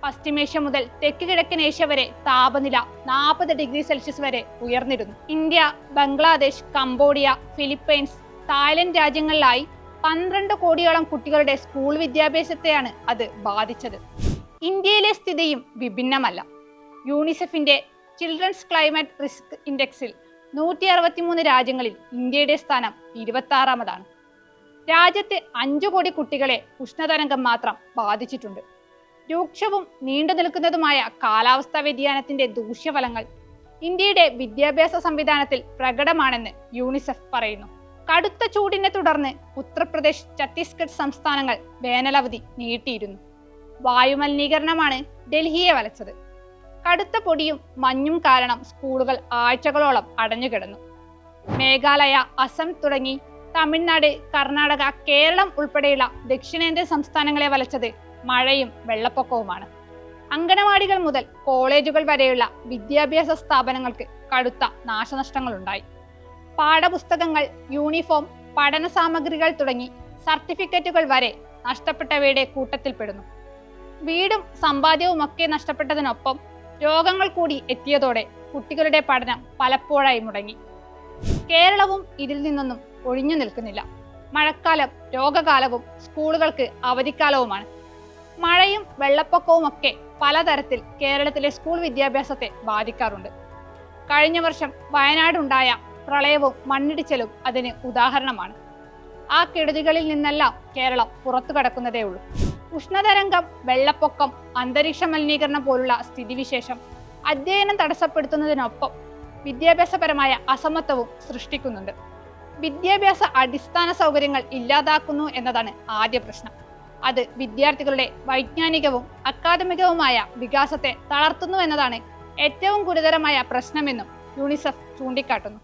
പശ്ചിമേഷ്യ മുതൽ തെക്ക് കിഴക്കൻ ഏഷ്യ വരെ താപനില 40 ഡിഗ്രി സെൽഷ്യസ് വരെ ഉയർന്നിരുന്നു. India, Bangladesh, Cambodia, Philippines, Thailand രാജ്യങ്ങളിലായി 12 കോടിയോളം കുട്ടികളുടെ സ്കൂൾ വിദ്യാഭ്യാസത്തെയാണ് അത് ബാധിച്ചത്. ഇന്ത്യയിലെ സ്ഥിതിയും വിഭിന്നമല്ല. യൂണിസെഫിന്റെ ചിൽഡ്രൻസ് ക്ലൈമറ്റ് റിസ്ക് ഇൻഡെക്സിൽ 163 രാജ്യങ്ങളിൽ ഇന്ത്യയുടെ സ്ഥാനം 26-ാമതാണ്. രാജ്യത്ത് 5 കോടി കുട്ടികളെ ഉഷ്ണതരംഗം മാത്രം ബാധിച്ചിട്ടുണ്ട്. രൂക്ഷവും നീണ്ടു നിൽക്കുന്നതുമായ കാലാവസ്ഥാ വ്യതിയാനത്തിന്റെ ദൂഷ്യഫലങ്ങൾ ഇന്ത്യയുടെ വിദ്യാഭ്യാസ സംവിധാനത്തിൽ പ്രകടമാണെന്ന് യൂണിസെഫ് പറയുന്നു. കടുത്ത ചൂടിനെ തുടർന്ന് ഉത്തർപ്രദേശ്, ഛത്തീസ്ഗഡ് സംസ്ഥാനങ്ങൾ വേനലവധി നീട്ടിയിരുന്നു. വായുമലിനീകരണമാണ് ഡൽഹിയെ വലച്ചത്. കടുത്ത പൊടിയും മഞ്ഞും കാരണം സ്കൂളുകൾ ആഴ്ചകളോളം അടഞ്ഞുകിടന്നു. മേഘാലയ, അസം തുടങ്ങി തമിഴ്നാട്, കർണാടക, കേരളം ഉൾപ്പെടെയുള്ള ദക്ഷിണേന്ത്യൻ സംസ്ഥാനങ്ങളെ വലച്ചത് മഴയും വെള്ളപ്പൊക്കവുമാണ്. അങ്കണവാടികൾ മുതൽ കോളേജുകൾ വരെയുള്ള വിദ്യാഭ്യാസ സ്ഥാപനങ്ങൾക്ക് കടുത്ത നാശനഷ്ടങ്ങളുണ്ടായി. പാഠപുസ്തകങ്ങൾ, യൂണിഫോം, പഠന സാമഗ്രികൾ തുടങ്ങി സർട്ടിഫിക്കറ്റുകൾ വരെ നഷ്ടപ്പെട്ടവയുടെ കൂട്ടത്തിൽപ്പെടുന്നു. വീടും സമ്പാദ്യവുമൊക്കെ നഷ്ടപ്പെട്ടതിനൊപ്പം രോഗങ്ങൾ കൂടി എത്തിയതോടെ കുട്ടികളുടെ പഠനം പലപ്പോഴായി മുടങ്ങി. കേരളവും ഇതിൽ നിന്നൊന്നും ഒഴിഞ്ഞു നിൽക്കുന്നില്ല. മഴക്കാലം രോഗകാലവും സ്കൂളുകൾക്ക് അവധിക്കാലവുമാണ്. മഴയും വെള്ളപ്പൊക്കവുമൊക്കെ പലതരത്തിൽ കേരളത്തിലെ സ്കൂൾ വിദ്യാഭ്യാസത്തെ ബാധിക്കാറുണ്ട്. കഴിഞ്ഞ വർഷം വയനാടുണ്ടായ പ്രളയവും മണ്ണിടിച്ചിലും അതിന് ഉദാഹരണമാണ്. ആ കെടുതികളിൽ നിന്നെല്ലാം കേരളം പുറത്തു കടക്കുന്നതേ ഉള്ളൂ. ഉഷ്ണതരംഗം, വെള്ളപ്പൊക്കം, അന്തരീക്ഷ മലിനീകരണം പോലുള്ള സ്ഥിതിവിശേഷം അധ്യയനം തടസ്സപ്പെടുത്തുന്നതിനൊപ്പം വിദ്യാഭ്യാസപരമായ അസമത്വവും സൃഷ്ടിക്കുന്നുണ്ട്. വിദ്യാഭ്യാസ അടിസ്ഥാന സൗകര്യങ്ങൾ ഇല്ലാതാക്കുന്നു എന്നതാണ് ആദ്യ പ്രശ്നം. അത് വിദ്യാർത്ഥികളുടെ വൈജ്ഞാനികവും അക്കാദമികവുമായ വികാസത്തെ തളർത്തുന്നു എന്നതാണ് ഏറ്റവും ഗുരുതരമായ പ്രശ്നമെന്നും യൂണിസെഫ് ചൂണ്ടിക്കാട്ടുന്നു.